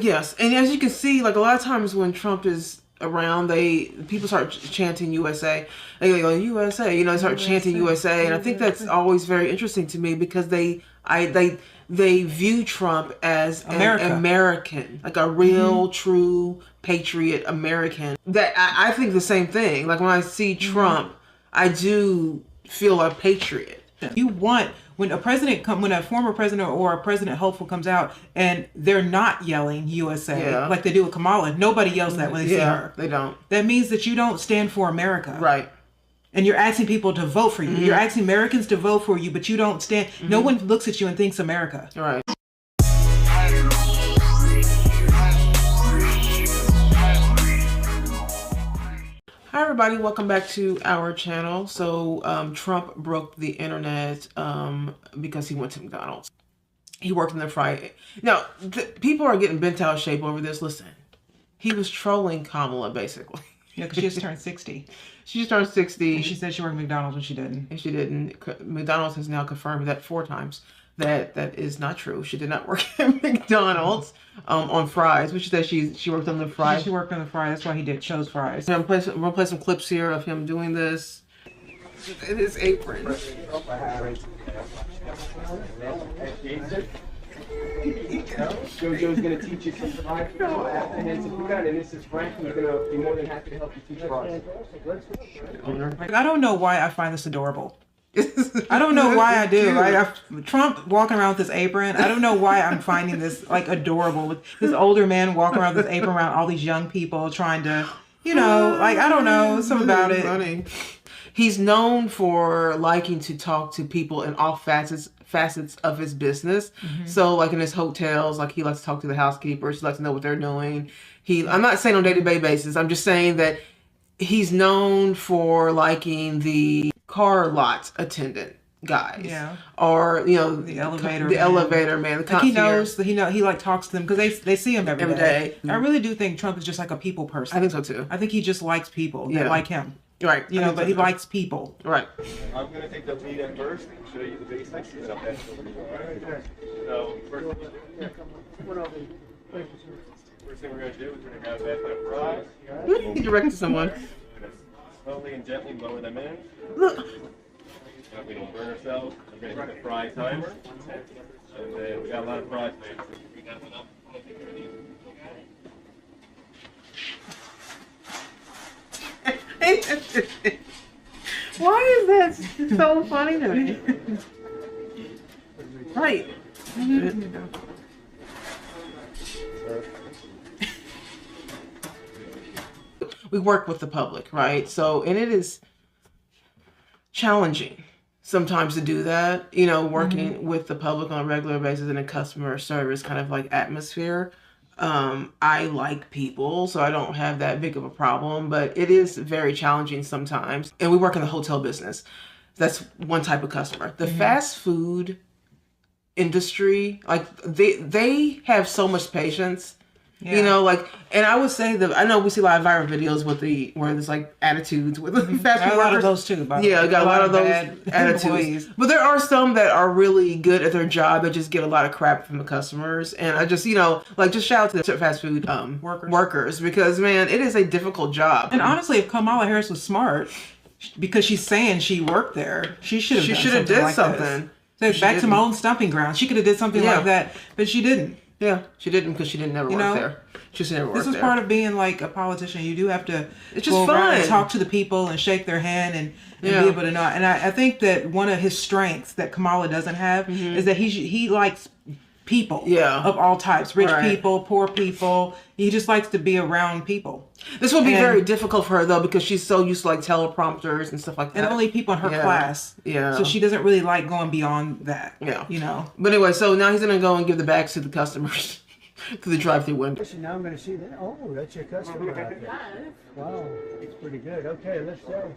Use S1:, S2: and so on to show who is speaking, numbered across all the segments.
S1: Yes, and as you can see, like a lot of times when Trump is around, people start chanting USA. They go USA, they start chanting USA, and I think that's always very interesting to me because they view Trump as an American, like a real, true patriot American. That I think the same thing. Like when I see Trump, I do feel a patriot.
S2: You want when a former president or a president hopeful comes out and they're not yelling USA like they do with Kamala. Nobody yells that when they see her.
S1: They don't.
S2: That means that you don't stand for America.
S1: Right.
S2: And you're asking people to vote for you. You're asking Americans to vote for you, but you don't stand. No one looks at you and thinks America.
S1: Right. Hi everybody, welcome back to our channel. So Trump broke the internet because he went to McDonald's. He worked in the fry. Now, people are getting bent out of shape over this. Listen, he was trolling Kamala basically.
S2: Yeah, because she just turned 60.
S1: She just turned 60.
S2: And she said she worked at McDonald's and she didn't.
S1: And she didn't. McDonald's has now confirmed that 4 times. That is not true. She did not work at McDonald's on fries. But she said she worked on the fries.
S2: She worked on the fries. That's why he chose fries.
S1: I'm gonna play some clips here of him doing this in his apron.
S3: Jojo's gonna teach you some fries. And this is Frank, who's gonna be more than happy to help you teach fries.
S2: I don't know why I find this adorable. I don't know why I do. Trump walking around with this apron. I don't know why I'm finding this like adorable. This older man walking around with this apron around all these young people trying to, I don't know, something about it.
S1: Funny. He's known for liking to talk to people in all facets of his business. So like in his hotels, like he likes to talk to the housekeepers. He likes to know what they're doing. I'm not saying on a day-to-day basis. I'm just saying that he's known for liking the car lot attendant guys, or the elevator man, the concierge.
S2: He like talks to them because they see him every day. I really do think Trump is just like a people person.
S1: I think so too.
S2: I think he just likes people that like him.
S1: Right.
S2: But he likes people.
S1: Right.
S3: I'm gonna take the lead in first and show you the basics. So first thing we're gonna do is we're gonna grab a basket of fries.
S1: He directed someone.
S3: Slowly and gently lower them in.
S1: Look.
S3: We don't burn ourselves. We're going to hit the fry timer. And then we got a lot of fries made. We got enough.
S1: Why is that so funny to me? Right. We work with the public, right? So, and it is challenging sometimes to do that, working with the public on a regular basis in a customer service kind of like atmosphere. I like people, so I don't have that big of a problem, but it is very challenging sometimes. And we work in the hotel business. That's one type of customer. The fast food industry, like they have so much patience. And I would say that I know we see a lot of viral videos where there's like attitudes with fast food.
S2: A lot of those too.
S1: Got a lot of those attitudes. But there are some that are really good at their job that just get a lot of crap from the customers. And I just, just shout out to the fast food workers because man, it is a difficult job.
S2: And honestly, if Kamala Harris was smart, because she's saying she worked there, she should have done something. So back to my own stomping ground. She could have did something like that, but she didn't.
S1: Yeah, she didn't because she didn't never work there. She just never worked there.
S2: This is part of being like a politician. You do have to
S1: it's just fun.
S2: And talk to the people and shake their hand and be able to know. And I think that one of his strengths that Kamala doesn't have is that he likes people of all types. Rich people, poor people. He just likes to be around people.
S1: This will be very difficult for her though because she's so used to like teleprompters and stuff like that.
S2: And only people in her class. Yeah. So she doesn't really like going beyond that. Yeah.
S1: But anyway, so now he's gonna go and give the bags to the customers through the drive-through window.
S4: Now I'm gonna see that. Oh, that's your customer out there. Wow, it's pretty good. Okay, let's go.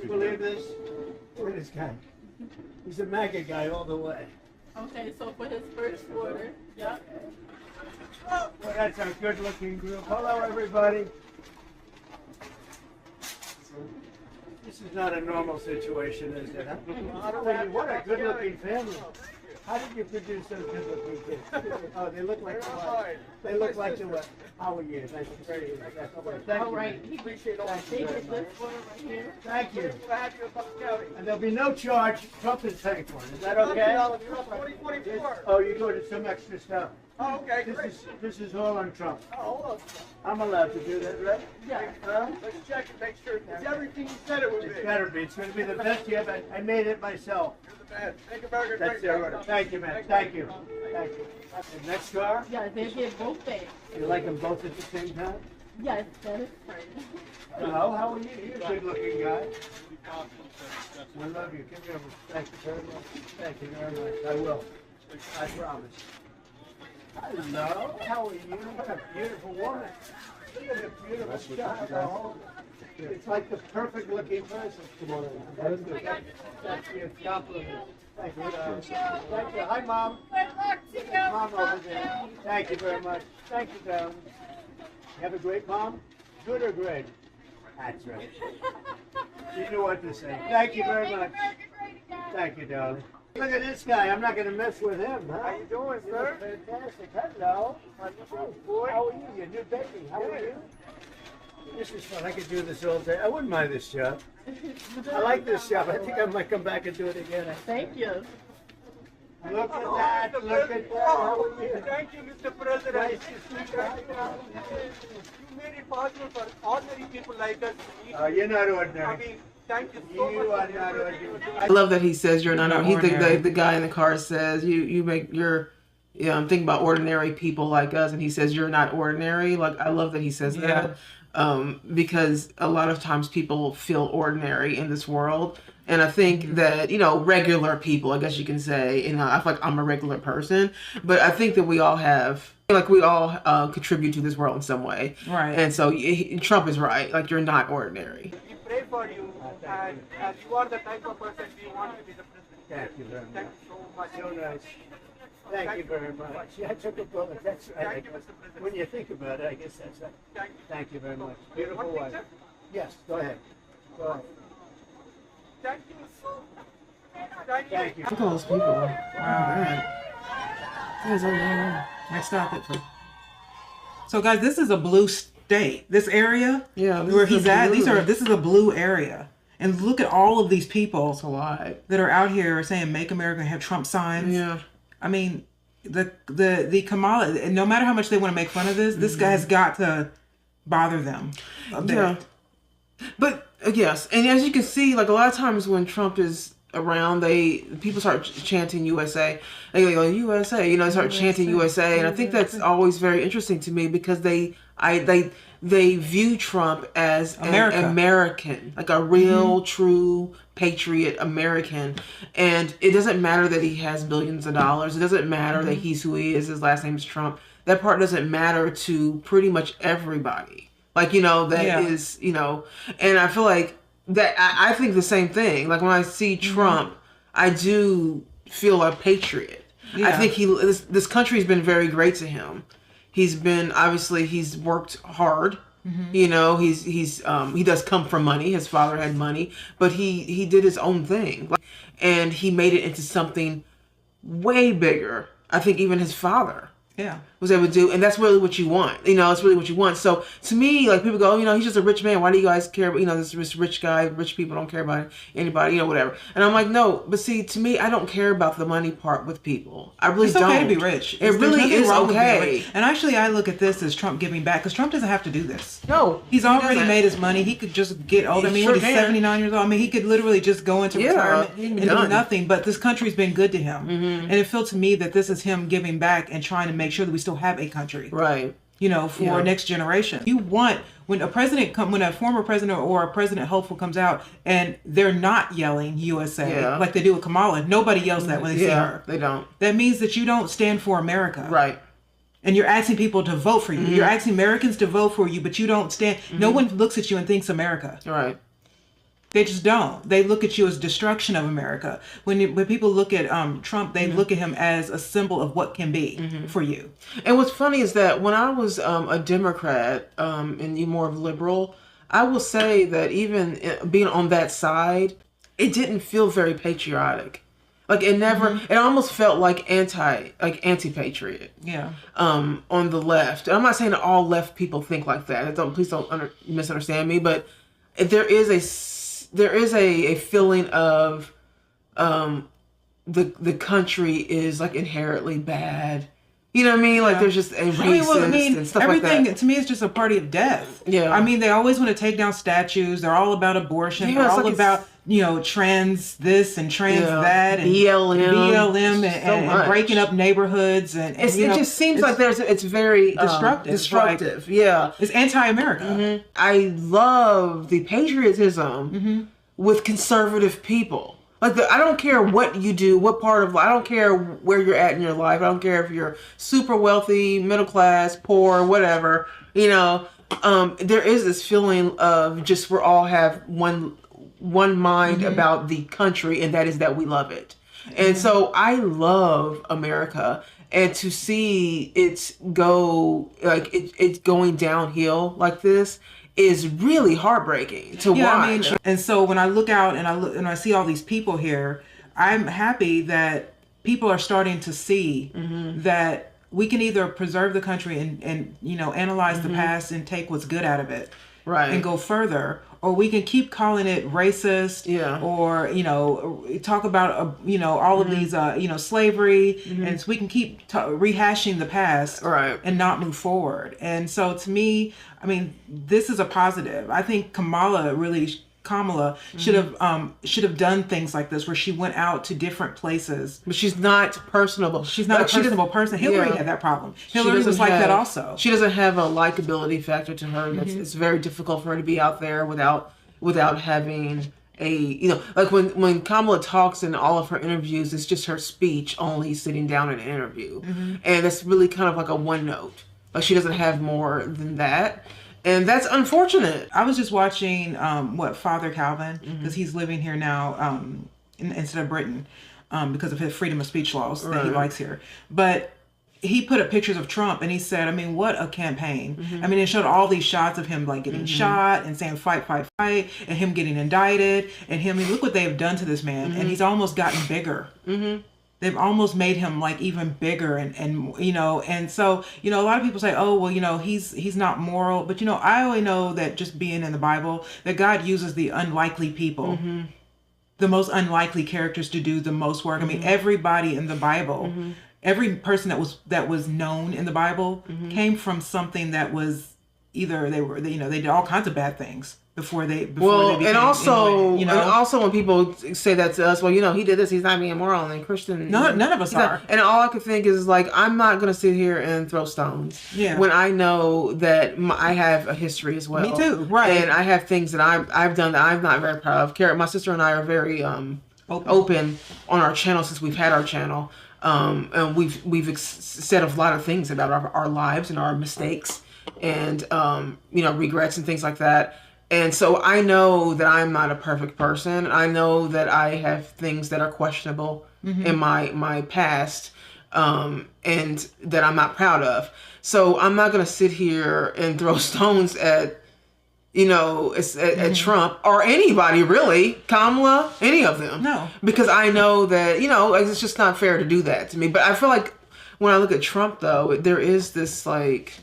S4: You believe this? Look at this guy. He's a MAGA guy all the way.
S5: Okay, so for his first order,
S4: Well, that's a good-looking group. Hello, everybody. This is not a normal situation, is it? Huh? What a good-looking family. How did you produce those good-looking kids? Oh, they look like the what? They look like the what? How are you? That's very good. That's all right. Thank
S5: All
S4: you.
S5: right. He appreciate all the things. This one right here.
S4: Thank you. And there'll be no charge. Trump is paying for it. Is that okay?
S3: 2024.
S4: Oh, you go to some extra stuff.
S3: Oh, okay,
S4: This is all on Trump.
S3: Oh, hold on.
S4: I'm allowed to do that, right?
S5: Yeah.
S4: Huh?
S3: Let's check and make sure it's everything you said it would be.
S4: It better be. It's going to be the best yet. I made it myself.
S3: You're the man. Make America
S4: That's
S3: great.
S4: it. Thank you, man. Thank you. Thank you. The next car?
S5: Yeah, they get both things.
S4: You like them both at the same time?
S5: Yes, that is right.
S4: Hello, how are you? You're a good-looking guy. I love you. Come here. Thank you very much. Thank you very much. I will. I promise. Hello, how are you? What a beautiful woman. Look at the beautiful child. Oh, it's like the perfect looking person. Come on. That's your compliment. Thank you. Thank you. Hi, Mom. Mom over there. Thank you very much. Thank you, darling. You have a great mom? Good or great? That's right. You knew what to say. Thank you very much. Thank you, darling. Look at this guy. I'm not going to mess with him, huh? How you doing, sir? Fantastic. Hello. How are you? Your new baby. How are you? This is fun. I could do this all day. I wouldn't mind this job. I like this job. I think I might come back and do it again.
S5: Thank you.
S4: Look at that. Look at that. How are you?
S3: Thank you, Mr. President.
S4: Nice to see you.
S3: You made it possible for ordinary people like us.
S4: You're not
S3: I
S4: ordinary.
S3: mean, thank you so
S4: You
S3: much.
S4: are not ordinary.
S1: I love that he says you're not. He
S2: ordinary.
S1: the guy in the car says you make your. Yeah, I'm thinking about ordinary people like us, and he says you're not ordinary. Like I love that he says that, because a lot of times people feel ordinary in this world, and I think that regular people, I guess you can say, I feel like I'm a regular person, but I think that we all contribute to this world in some way,
S2: Right.
S1: And so Trump is right. Like you're not ordinary.
S3: We pray for you, and you are the type of person we want to be the president.
S4: Thank you very much.
S3: Thank you so much.
S4: So nice. Thank you very much. Yeah, I took a bullet. That's right.
S3: Thank you, Mr. President.
S4: When you think about it, I guess that's right.
S3: Thank you.
S4: Thank you very much. Beautiful
S3: One
S4: wife.
S3: picture?
S4: Yes, go ahead. Go ahead.
S3: Thank you so Thank you.
S4: Thank you.
S1: Look at all those people. Wow.
S2: Let's stop it. So, guys, this is a blue state. This area,
S1: Yeah, this
S2: where
S1: is
S2: he's
S1: a
S2: at,
S1: blue.
S2: this is a blue area. And look at all of these people
S1: It's a lot.
S2: that are out here saying "Make America," have Trump signs.
S1: Yeah.
S2: I mean, the Kamala. No matter how much they want to make fun of this guy's got to bother them a bit.
S1: Yeah. But yes, and as you can see, like a lot of times when Trump is around, people start chanting USA. They go USA, they start chanting USA, and I think that's always very interesting to me because they view Trump as an American, like a real, true patriot American. And it doesn't matter that he has billions of dollars. It doesn't matter that he's who he is. His last name is Trump. That part doesn't matter to pretty much everybody. Like, is, and I feel like that I think the same thing. Like when I see Trump, I do feel a patriot.
S2: Yeah.
S1: I think this country's been very great to him. He's worked hard. He does come from money. His father had money, but he did his own thing, and he made it into something way bigger. I think even his father was able to do, and that's really what you want. It's really what you want. So to me, like people go, he's just a rich man. Why do you guys care? This rich guy, rich people don't care about anybody, whatever. And I'm like, no, but see, to me, I don't care about the money part with people. I really don't.
S2: It's okay to be rich.
S1: It really is okay.
S2: And actually, I look at this as Trump giving back because Trump doesn't have to do this.
S1: No,
S2: He's already
S1: doesn't.
S2: made his money. He could just get old. I mean,
S1: sure
S2: he's
S1: can.
S2: 79 years old. I mean, he could literally just go into retirement
S1: he can
S2: and
S1: be
S2: do
S1: done.
S2: nothing. But this country's been good to him. And it feels to me that this is him giving back and trying to make sure that we still have a country.
S1: Right.
S2: For next generation. You want, when a former president or a president hopeful comes out and they're not yelling USA like they do with Kamala, nobody yells that when they see her.
S1: They don't.
S2: That means that you don't stand for America.
S1: Right.
S2: And you're asking people to vote for you. You're asking Americans to vote for you, but you don't stand. No one looks at you and thinks America.
S1: Right.
S2: They just don't. They look at you as destruction of America. When people look at Trump, they look at him as a symbol of what can be for you.
S1: And what's funny is that when I was a Democrat and you more of liberal, I will say that even being on that side, it didn't feel very patriotic. Like it never. It almost felt like anti-patriot.
S2: Yeah.
S1: On the left. I'm not saying that all left people think like that. Please don't misunderstand me. But there is a feeling of the country is like inherently bad. You know what I mean? Like there's just a racist and stuff like that.
S2: Everything to me is just a party of death.
S1: Yeah.
S2: I mean, they always want to take down statues. They're all about abortion.
S1: Yeah,
S2: They're all
S1: like
S2: about trans this and trans that and
S1: BLM
S2: and breaking up neighborhoods and
S1: it just seems like it's very
S2: destructive.
S1: Yeah,
S2: it's anti-America.
S1: I love the patriotism with conservative people. Like I don't care what you do, what part of life. I don't care where you're at in your life. I don't care if you're super wealthy, middle class, poor, whatever. There is this feeling of just we all have one mind about the country, and that is that we love it. And so I love America, and to see it's going downhill like this is really heartbreaking to watch.
S2: I mean, and so when I look out and I see all these people here, I'm happy that people are starting to see that we can either preserve the country and analyze the past and take what's good out of it,
S1: right,
S2: and go further, or we can keep calling it racist, or talk about all of these slavery, and so we can keep rehashing the past,
S1: right,
S2: and not move forward. And so to me, I mean, this is a positive. I think Kamala should have done things like this, where she went out to different places.
S1: But she's not personable.
S2: She's not a personable person. Hillary had that problem. Hillary was like that also.
S1: She doesn't have a likability factor to her. It's very difficult for her to be out there without having like when Kamala talks in all of her interviews, it's just her speech only sitting down in an interview. And it's really kind of like a one note. Like she doesn't have more than that. And that's unfortunate.
S2: I was just watching Father Calvin, because he's living here now instead of Britain, because of his freedom of speech laws that he likes here. But he put up pictures of Trump, and he said, I mean, what a campaign. I mean, it showed all these shots of him like getting shot and saying fight, fight, fight, and him getting indicted, and him, I mean, look what they've done to this man. And he's almost gotten bigger. They've almost made him like even bigger, and so a lot of people say, oh well, he's not moral, but I only know that just being in the Bible, that God uses the unlikely people, the most unlikely characters to do the most work. I mean, everybody in the Bible, every person that was known in the Bible came from something that was either they did all kinds of bad things before they became,
S1: and also when people say that to us, well, he did this, he's not being moral, and Christian,
S2: none of us are.
S1: And all I could think is like, I'm not gonna sit here and throw stones when I know that I have a history as well.
S2: Me too, right?
S1: And I have things that I've done that I'm not very proud of. Kara, my sister and I are very open on our channel since we've had our channel, and we've said a lot of things about our lives and our mistakes and regrets and things like that. And so I know that I'm not a perfect person. I know that I have things that are questionable in my past, and that I'm not proud of. So I'm not going to sit here and throw stones at Trump or anybody really, Kamala, any of them.
S2: No.
S1: Because I know that, it's just not fair to do that to me. But I feel like when I look at Trump, though, there is this, like,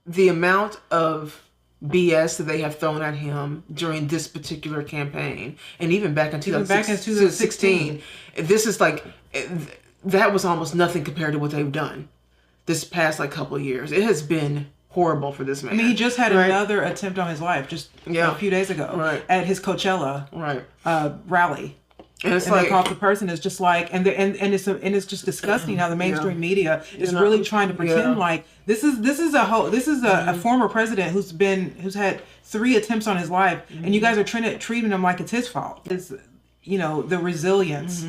S1: the amount of BS that they have thrown at him during this particular campaign, and even back in 2016, this is like, that was almost nothing compared to what they've done this past couple of years. It has been horrible for this man.
S2: I mean, he just had another attempt on his life just a few days ago at his Coachella rally. And it's like, the person is just like, and it's just disgusting how the mainstream media is really trying to pretend like this is a former president who's had 3 attempts on his life, and you guys are treating him like it's his fault. It's the resilience.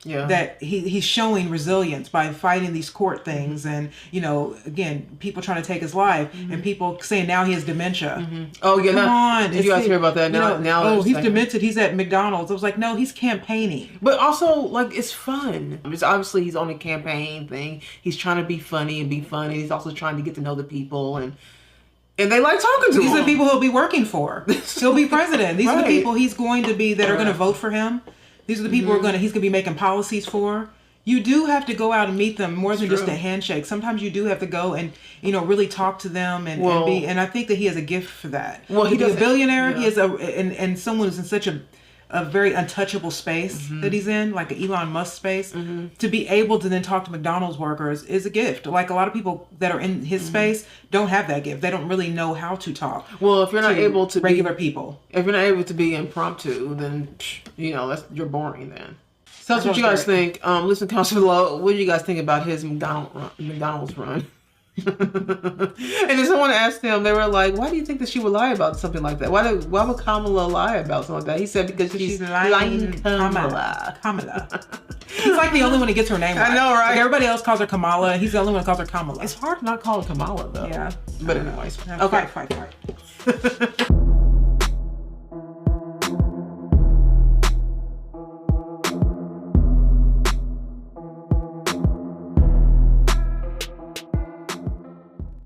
S2: That he's showing resilience by fighting these court things, and again, people trying to take his life, and people saying now he has dementia.
S1: Oh yeah,
S2: come on!
S1: Did you guys hear about that? Now
S2: he's demented. He's at McDonald's. I was like, no, he's campaigning.
S1: But also, it's fun. It's obviously he's on a campaign thing. He's trying to be funny and be funny. He's also trying to get to know the people, and they like talking to him.
S2: These are the people he'll be working for. He'll be president. These are the people he's going to be that are going to vote for him. These are the people he's gonna be making policies for. You do have to go out and meet them more than just a handshake. Sometimes you do have to go and really talk to them and be. And I think that he has a gift for that.
S1: Well,
S2: he's a billionaire. Yeah. He is and someone who's in such a very untouchable space that he's in, like an Elon Musk space. To be able to then talk to McDonald's workers is a gift. Like a lot of people that are in his space don't have that gift. They don't really know how to talk.
S1: Well, if you're not able to
S2: regular people,
S1: if you're not able to be impromptu, then you're boring then. So that's what you guys think. Listen, comments below. What do you guys think about his McDonald's run? And then someone asked him, they were like, why do you think that she would lie about something like that? Why would Kamala lie about something like that? He said because she's lying Kamala.
S2: He's like the only one that gets her name right.
S1: I know, right?
S2: Like everybody else calls her Kamala. He's the only one that calls her Kamala.
S1: It's hard to not call her Kamala, though.
S2: Yeah.
S1: But anyways.
S2: Okay. Fight.